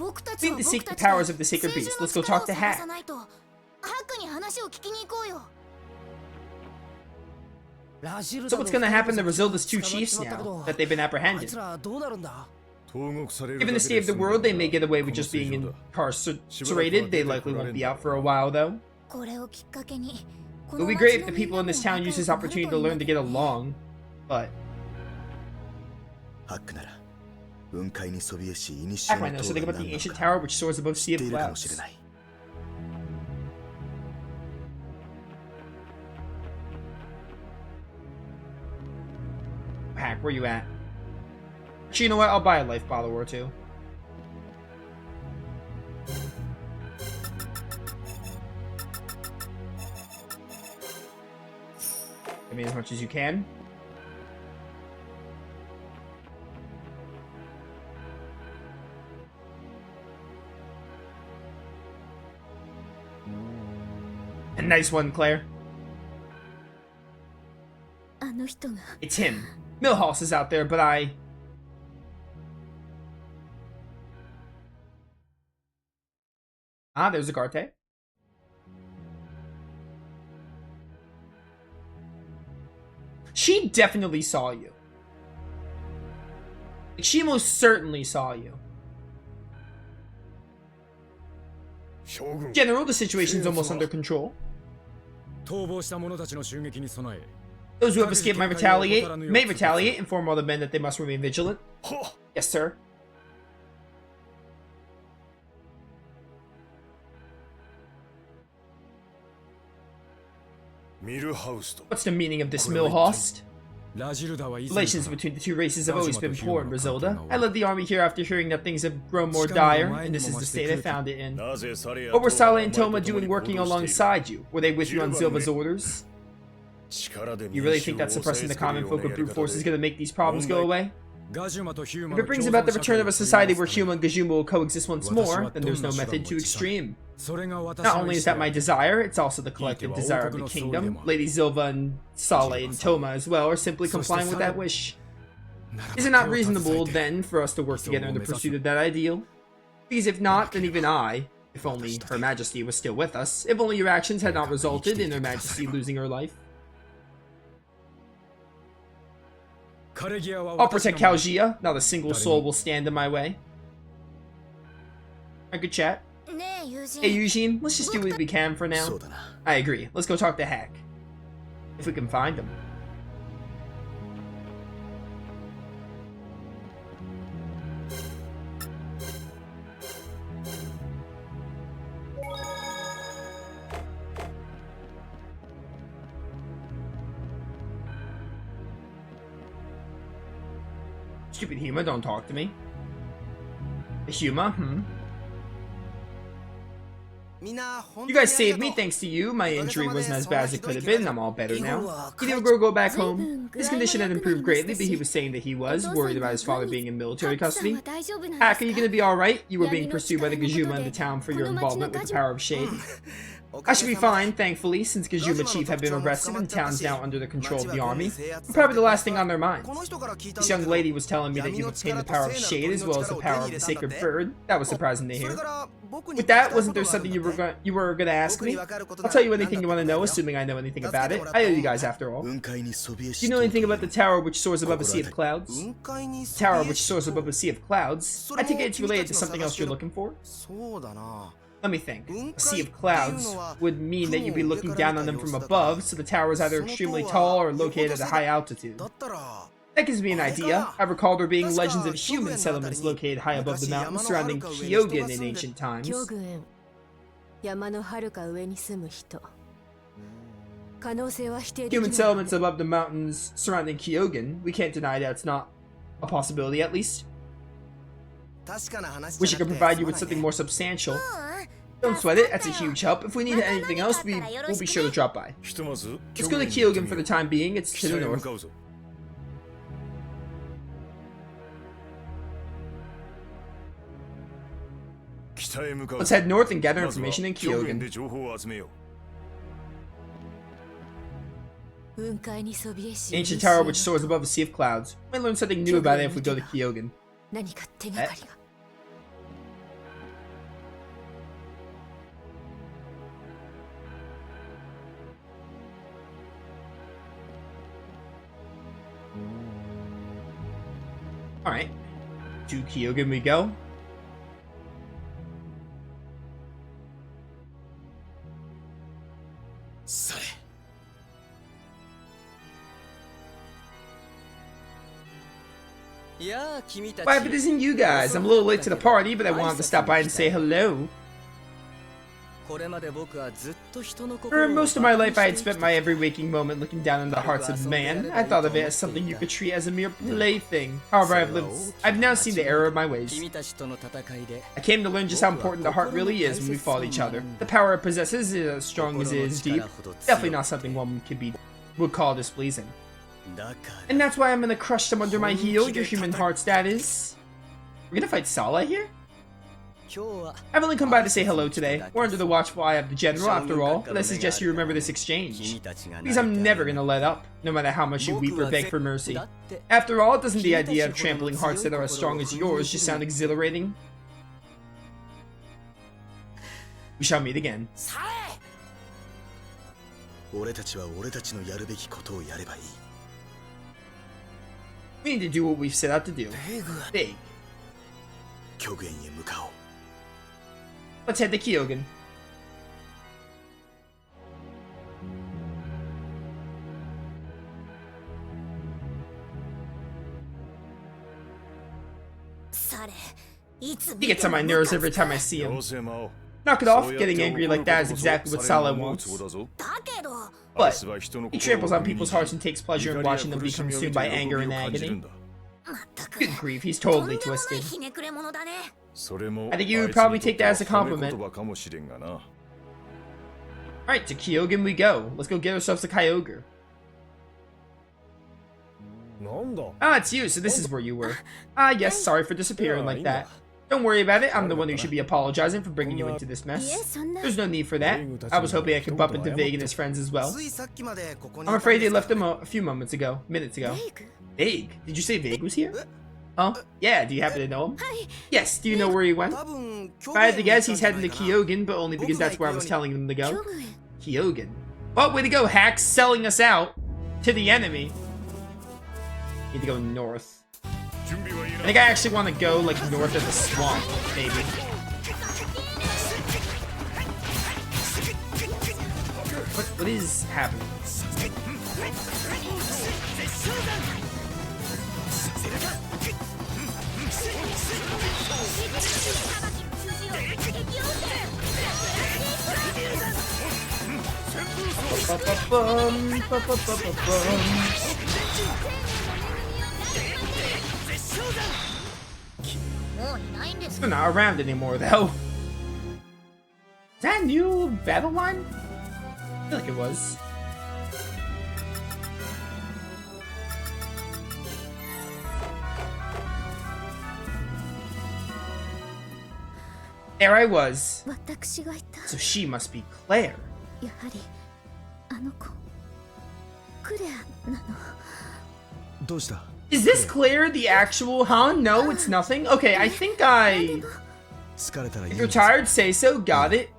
We need to seek the powers of the sacred beast. Let's go talk to Hack. So what's gonna happen to Rosilda's two chiefs now that they've been apprehended? Given the state of the world, they may get away with just being incarcerated. They likely won't be out for a while, though. It would be great if the people in this town use this opportunity to learn to get along, but... Hack might know something about the ancient tower which soars above sea of clouds. Hack, where you at? Actually, you know what? I'll buy a life bottle or two. Give me as much as you can. A nice one, Claire. It's him. Milhouse is out there, but I... Ah, there's a Arte. She definitely saw you. Like, she most certainly saw you. General, the situation's almost under control. Those who have escaped may retaliate, inform all the men that they must remain vigilant. Yes, sir. What's the meaning of this Milhouse? Relations between the two races have always been poor in Rosilda. I led the army here after hearing that things have grown more dire, and this is the state I found it in. What were Sala and Toma doing working alongside you? Were they with you on Zilva's orders? You really think that suppressing the common folk with brute force is going to make these problems go away? If it brings about the return of a society where Huma and Gajuma will coexist once more, then there's no method too extreme. Not only is that my desire, it's also the collective desire of the kingdom. Lady Zilva and Sale and Toma as well are simply complying with that wish. Is it not reasonable, then, for us to work together in the pursuit of that ideal? Because if not, then even I, if only Her Majesty was still with us, if only your actions had not resulted in Her Majesty losing her life. I'll protect Calgia, not a single soul will stand in my way. A good chat. Hey Eugene, let's just do what we can for now. I agree, let's go talk to Hack. If we can find him. Stupid Huma, don't talk to me. Huma, You guys saved me, thanks to you. My injury wasn't as bad as it could have been. I'm all better now. Hideo go back home. His condition had improved greatly, but he was saying that he was worried about his father being in military custody. Hack, are you gonna be alright? You were being pursued by the Gajuma in the town for your involvement with the power of Shade. I should be fine, thankfully, since Gajuma Chief had been arrested and the town's now under the control of the army. Probably the last thing on their minds. This young lady was telling me that you've obtained the power of Shade as well as the power of the Sacred Bird. That was surprising to hear. With that, wasn't there something you were gonna ask me? I'll tell you anything you want to know, assuming I know anything about it. I owe you guys after all. Do you know anything about the tower which soars above a sea of clouds? The tower which soars above a sea of clouds? I think it's related to something else you're looking for. Let me think. A sea of clouds would mean that you'd be looking down on them from above, so the tower is either extremely tall or located at a high altitude. That gives me an idea. I recall there being legends of human settlements located high above the mountains surrounding Kyogen in ancient times. Human settlements above the mountains surrounding Kyogen. We can't deny that it's not a possibility, at least. Wish I could provide you with something more substantial. Don't sweat it, that's a huge help. If we need anything else, we'll be sure to drop by. Let's go to Kyogen for the time being, it's to the north. Let's head north and gather information in Kyogen. Ancient tower which soars above a sea of clouds. We might learn something new about it if we go to Kyogen. Alright. To Kyogen we go. Why, if it isn't you guys, I'm a little late to the party, but I wanted to stop by and say hello. For most of my life, I had spent my every waking moment looking down on the hearts of man. I thought of it as something you could treat as a mere plaything. However, I've now seen the error of my ways. I came to learn just how important the heart really is when we fought each other. The power it possesses is as strong as it is deep. Definitely not something one would call displeasing. And that's why I'm gonna crush them under my heel, your human hearts, that is. We're gonna fight Sala here? I've only come by to say hello today. We're under the watchful eye of the general, after all, but I suggest you remember this exchange. Because I'm never gonna let up, no matter how much you weep or beg for mercy. After all, doesn't the idea of trampling hearts that are as strong as yours just sound exhilarating? We shall meet again. We need to do what we've set out to do. Big. Let's head to Kyogen. He gets on my nerves every time I see him. Knock it off, getting angry like that is exactly what Sala wants. But he tramples on people's hearts and takes pleasure in watching them be consumed by anger and agony. Good grief, he's totally twisted. I think you would probably take that as a compliment. Alright, to Kyogen we go. Let's go get ourselves a Kyogre. Ah, it's you, so this is where you were. Ah, yes, sorry for disappearing like that. Don't worry about it, I'm the one who should be apologizing for bringing you into this mess. There's no need for that. I was hoping I could bump into Vague and his friends as well. I'm afraid they left them a few minutes ago. Vague? Did you say Vague was here? Oh? Yeah, do you happen to know him? Yes, do you know where he went? If I had to guess, he's heading to Kyogen, but only because that's where I was telling him to go. Kyogen. Oh, way to go, hacks, selling us out to the enemy. Need to go north. I think I actually want to go, like, north of the swamp, maybe. What is happening? They're not around anymore, though. Is that a new battle line? I feel like it was. There I was. So she must be Claire. Is this Claire the actual, huh? No, it's nothing? Okay, I think if you're tired, say so. Got it.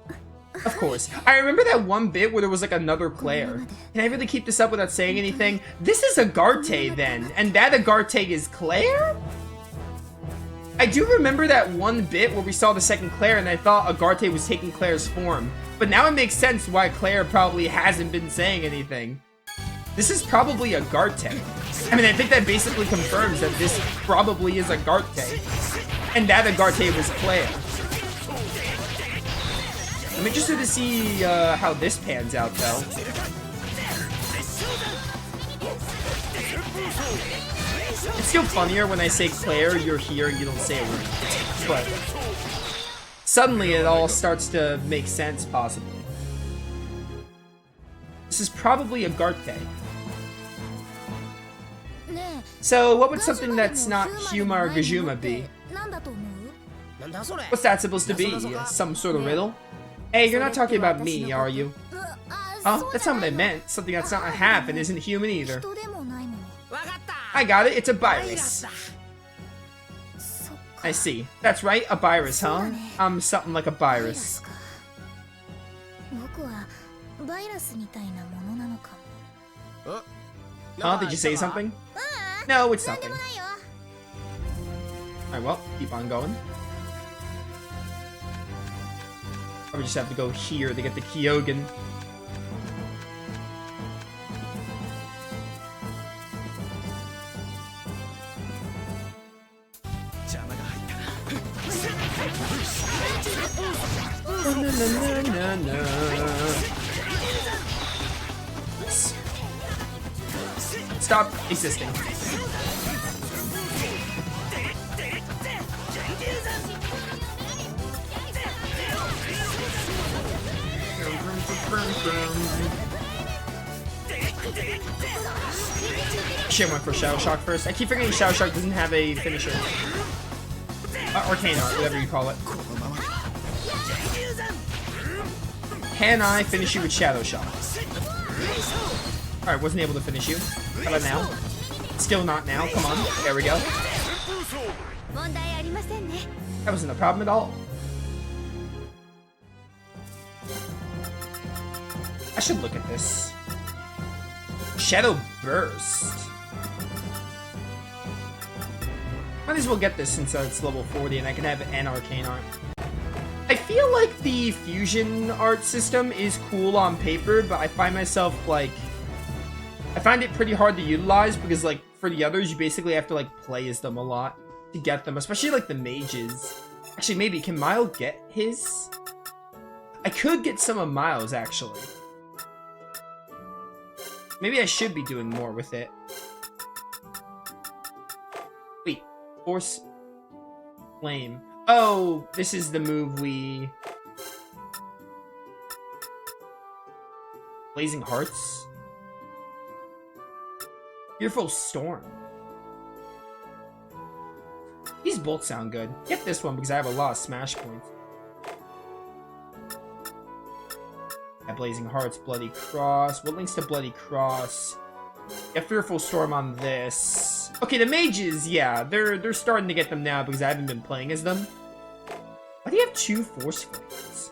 Of course. I remember that one bit where there was like another Claire. Can I really keep this up without saying anything? This is Agarte then, and that Agarte is Claire? I do remember that one bit where we saw the second Claire and I thought Agarte was taking Claire's form. But now it makes sense why Claire probably hasn't been saying anything. This is probably Agarte. I mean, I think that basically confirms that this probably is Agarte. And that Agarte was Claire. I'm interested to see how this pans out, though. It's still funnier when I say Claire, you're here, and you don't say a word. But suddenly it all starts to make sense, possibly. This is probably Agarte. So, what would something that's not Huma or Gajuma be? What's that supposed to be? Some sort of riddle? Hey, you're not talking about me, are you? Oh, that's not what I meant. Something that's not a half and isn't human either. I got it, it's a virus. I see. That's right, a virus, huh? I'm something like a virus. Huh? Did you say something? No, it's nothing. Alright, well, keep on going. Probably just have to go here to get the Kyogen. Stop existing. Shit, went for Shadow Shock first. I keep forgetting Shadow Shock doesn't have a finisher. Arcane Art, whatever you call it. Can I finish you with Shadow Shock? Alright, wasn't able to finish you. How about now? Still not now. Come on. There we go. That wasn't a problem at all. I should look at this. Shadow Burst. Might as well get this since it's level 40 and I can have an Arcane Art. I feel like the fusion art system is cool on paper, but I find myself like... I find it pretty hard to utilize because like for the others you basically have to like play as them a lot to get them, especially like the mages. Actually, maybe, can Mile get his? I could get some of Miles actually. Maybe I should be doing more with it. Wait, Force Flame. Oh, this is the move we... Blazing Hearts? Fearful Storm. These both sound good. Get this one because I have a lot of smash points. At Blazing Hearts, Bloody Cross. What links to Bloody Cross? Get Fearful Storm on this. Okay, the mages, yeah, they're starting to get them now because I haven't been playing as them. Why do you have 2 Force Flames?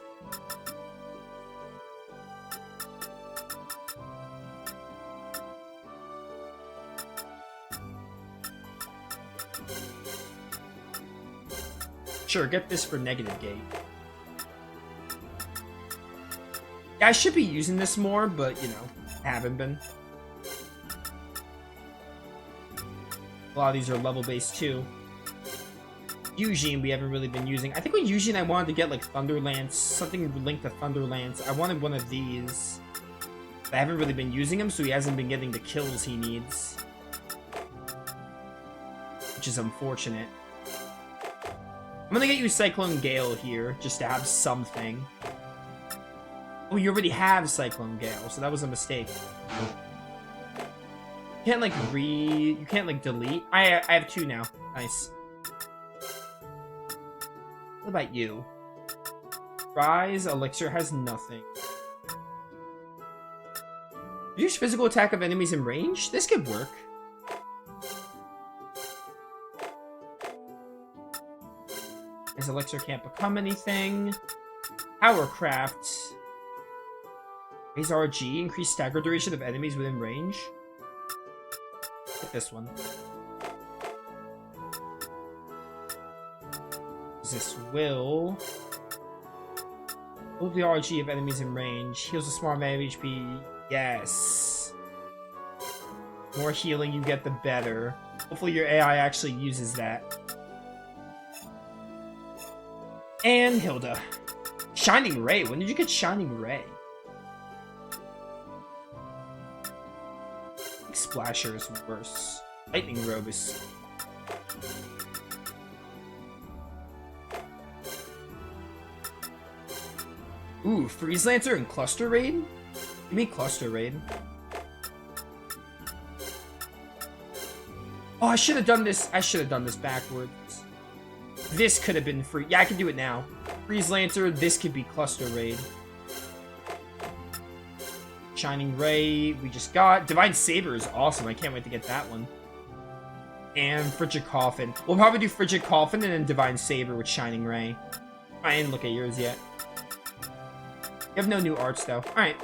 Sure, get this for negative gate. Yeah, I should be using this more, but, you know, I haven't been. A lot of these are level-based, too. Eugene, we haven't really been using. I think with Eugene, I wanted to get, like, Thunderlance, something linked to Thunderlance. I wanted one of these. But I haven't really been using him, so he hasn't been getting the kills he needs. Which is unfortunate. I'm gonna get you Cyclone Gale here, just to have something. Oh, you already have Cyclone Gale, so that was a mistake. You can't, like, you can't, like, delete. I have 2 now. Nice. What about you? Rise Elixir has nothing. Reduce physical attack of enemies in range? This could work. His elixir can't become anything. Powercraft. Raise RG, increase stagger duration of enemies within range. Get this one. This will the RG of enemies in range. Heals a small amount of HP. Yes. The more healing you get, the better. Hopefully your AI actually uses that. And Hilda. Shining Ray. When did you get Shining Ray? Splasher is worse. Lightning Robe is... Ooh, Freeze Lancer and Cluster Raid? Give me Cluster Raid. Oh, I should have done this. I should have done this backwards. This could have been free. Yeah, I can do it now. Freeze Lancer, this could be Cluster Raid. Shining Ray, we just got. Divine Saber is awesome. I can't wait to get that one. And Frigid Coffin. We'll probably do Frigid Coffin and then Divine Saber with Shining Ray. I didn't look at yours yet. You have no new arts, though. Alright.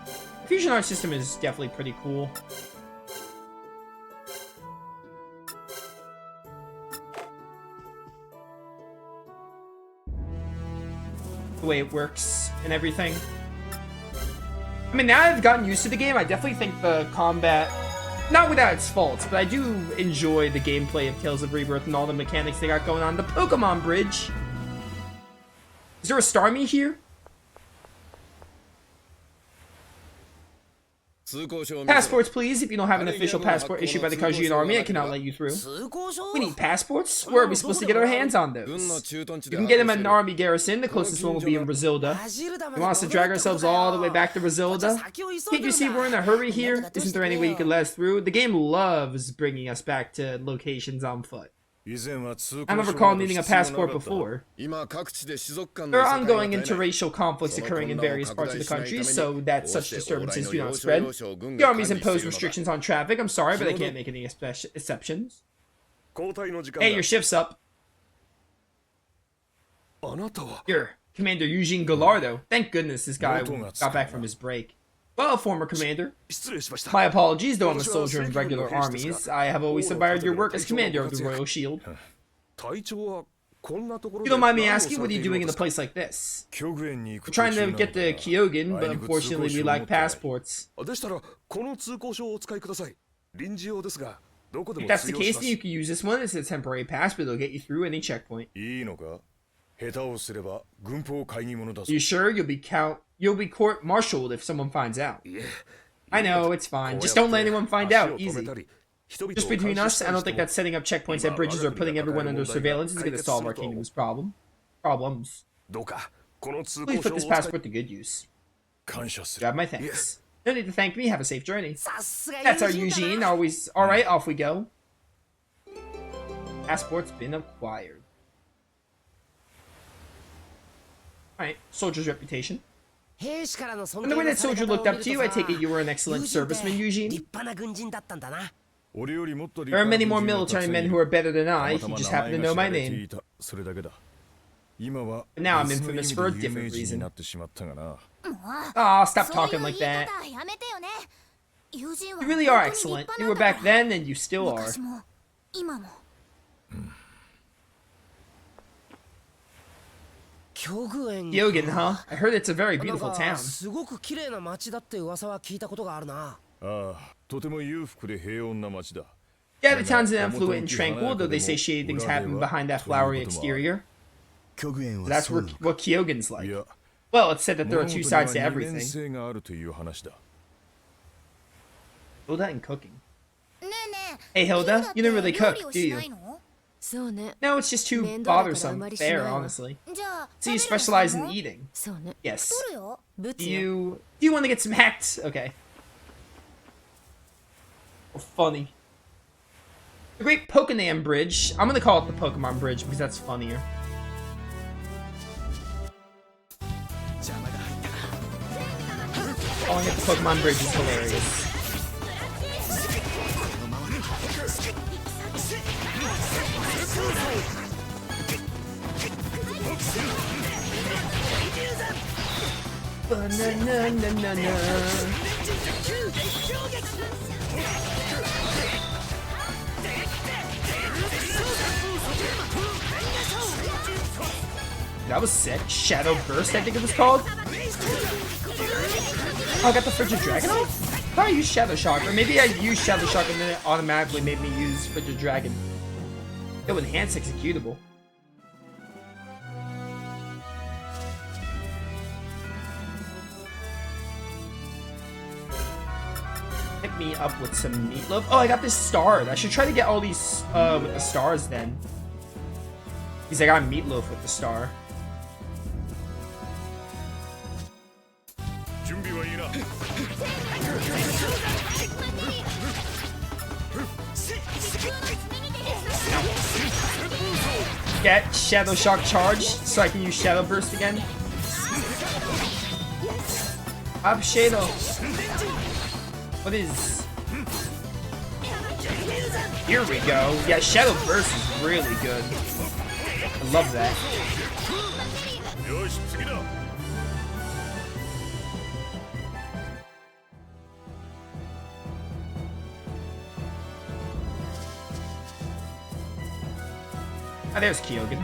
The fusion art system is definitely pretty cool. the way it works and everything. I mean, now I've gotten used to the game, I definitely think the combat, not without its faults, but I do enjoy the gameplay of Tales of Rebirth and all the mechanics they got going on. The Pokemon Bridge. Is there a Starmie here? Passports, please. If you don't have an official passport issued by the Kajian army, I cannot let you through. We need passports? Where are we supposed to get our hands on those? You can get them at an army garrison. The closest one will be in Brazilda. You want us to drag ourselves all the way back to Brazilda? Can't you see we're in a hurry here? Isn't there any way you could let us through? The game loves bringing us back to locations on foot. I never recall needing a passport before. There are ongoing interracial conflicts occurring in various parts of the country, so that such disturbances do not spread. The armies impose restrictions on traffic. I'm sorry, but I can't make any exceptions. Hey, your shift's up. You're Commander Eugene Gallardo. Thank goodness this guy got back from his break. Well, former commander. My apologies, though I'm a soldier in regular armies. I have always admired your work as commander of the Royal Shield. If you don't mind me asking, what are you doing in a place like this? We're trying to get to Kyogen, but unfortunately we lack passports. If that's the case, then you can use this one. It's a temporary pass, but it'll get you through any checkpoint. You sure you'll be court-martialed if someone finds out? I know, it's fine. Just don't let anyone find out. Easy. Just between us, I don't think that setting up checkpoints at bridges or putting everyone under surveillance is going to solve our kingdom's problems. Please put this passport to good use. You have my thanks. No need to thank me. Have a safe journey. That's our Eugene. Always. Alright, off we go. Passport's been acquired. Alright, soldier's reputation. And the way that soldier looked up to you, I take it you were an excellent serviceman, Eugene. There are many more military men who are better than I, you just happen to know my name. But now I'm infamous for a different reason. Aw, stop talking like that. You really are excellent. You were back then, and you still are. Kyogen, huh? I heard it's a very beautiful town. Yeah, the town's affluent and tranquil, though they say shady things happen behind that flowery exterior. That's what Kyogen's like. Well, it's said that there are two sides to everything. Hilda and cooking. Hey Hilda, you don't really cook, do you? No, it's just too bothersome. Fair, honestly. So you specialize in eating? Yes. Do you want to get smacked? Okay. Oh, funny. The Great Pokemon Bridge. I'm gonna call it the Pokemon Bridge because that's funnier. Calling it the Pokemon Bridge is hilarious. That was sick. Shadow Burst, I think it was called. Oh, I got the Frigid Dragon off? I thought I used Shadow Shock, or maybe I used Shadow Shock and then it automatically made me use Frigid Dragon. It enhanced executable. Hit me up with some meatloaf. Oh, I got this star. I should try to get all these with the stars then. Because I got meatloaf with the star. Get Shadow Shock charged so I can use Shadow Burst again. Up Shadow. What is? Here we go. Yeah, Shadow Burst is really good. I love that. Oh, there's Kyogen.